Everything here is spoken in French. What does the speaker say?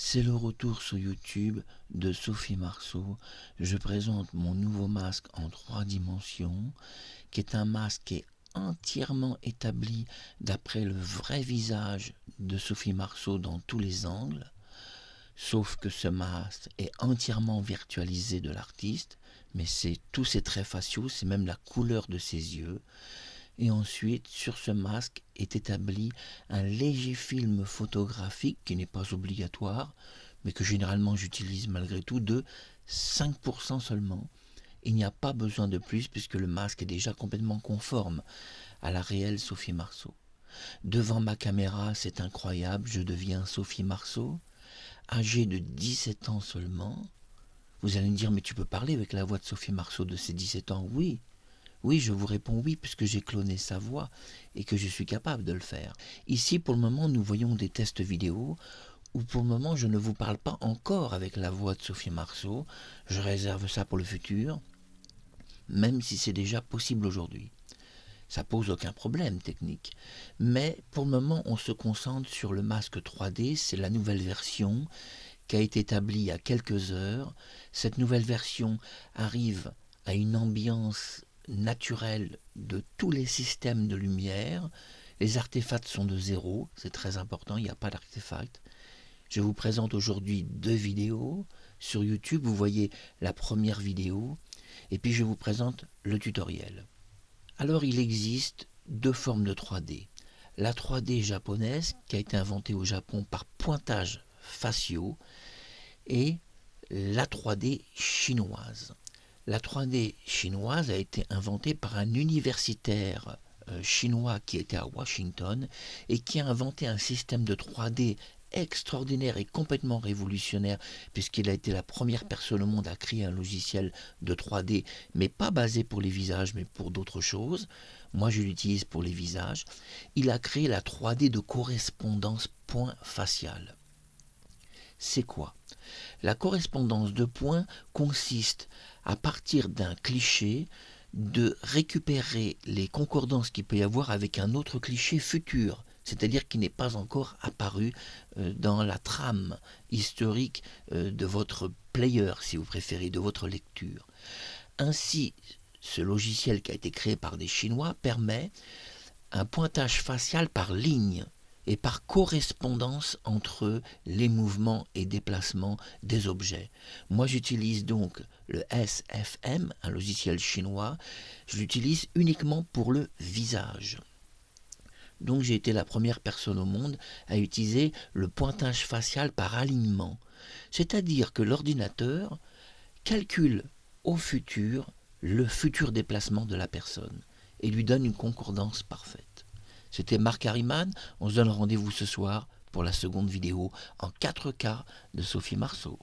C'est le retour sur YouTube de Sophie Marceau. Je présente mon nouveau masque en 3 dimensions, qui est un masque qui est entièrement établi d'après le vrai visage de Sophie Marceau dans tous les angles, sauf que ce masque est entièrement virtualisé de l'artiste, mais c'est tous ses traits faciaux, c'est même la couleur de ses yeux. Et ensuite, sur ce masque est établi un léger film photographique qui n'est pas obligatoire, mais que généralement j'utilise malgré tout de 5% seulement. Il n'y a pas besoin de plus puisque le masque est déjà complètement conforme à la réelle Sophie Marceau. Devant ma caméra, c'est incroyable, je deviens Sophie Marceau, âgée de 17 ans seulement. Vous allez me dire, mais tu peux parler avec la voix de Sophie Marceau de ses 17 ans? Oui. Oui, je vous réponds oui, puisque j'ai cloné sa voix et que je suis capable de le faire. Ici, pour le moment, nous voyons des tests vidéo où pour le moment, je ne vous parle pas encore avec la voix de Sophie Marceau. Je réserve ça pour le futur, même si c'est déjà possible aujourd'hui. Ça pose aucun problème technique. Mais pour le moment, on se concentre sur le masque 3D. C'est la nouvelle version qui a été établie il y a quelques heures. Cette nouvelle version arrive à une ambiance naturelle de tous les systèmes de lumière. Les artefacts sont de 0, c'est très important, il n'y a pas d'artefacts. Je vous présente aujourd'hui 2 vidéos. Sur YouTube, vous voyez la première vidéo, et puis je vous présente le tutoriel. Alors il existe 2 formes de 3D. La 3D japonaise, qui a été inventée au Japon par pointage faciaux, et la 3D chinoise. La 3D chinoise a été inventée par un universitaire chinois qui était à Washington et qui a inventé un système de 3D extraordinaire et complètement révolutionnaire puisqu'il a été la première personne au monde à créer un logiciel de 3D, mais pas basé pour les visages mais pour d'autres choses. Moi je l'utilise pour les visages. Il a créé la 3D de correspondance point facial. C'est quoi? La correspondance de points consiste, à partir d'un cliché, de récupérer les concordances qu'il peut y avoir avec un autre cliché futur, c'est-à-dire qui n'est pas encore apparu dans la trame historique de votre player, si vous préférez, de votre lecture. Ainsi, ce logiciel qui a été créé par des Chinois permet un pointage facial par ligne et par correspondance entre les mouvements et déplacements des objets. Moi j'utilise donc le SFM, un logiciel chinois, je l'utilise uniquement pour le visage. Donc j'ai été la première personne au monde à utiliser le pointage facial par alignement. C'est-à-dire que l'ordinateur calcule au futur le futur déplacement de la personne et lui donne une concordance parfaite. C'était Marc Harriman, on se donne rendez-vous ce soir pour la seconde vidéo en 4K de Sophie Marceau.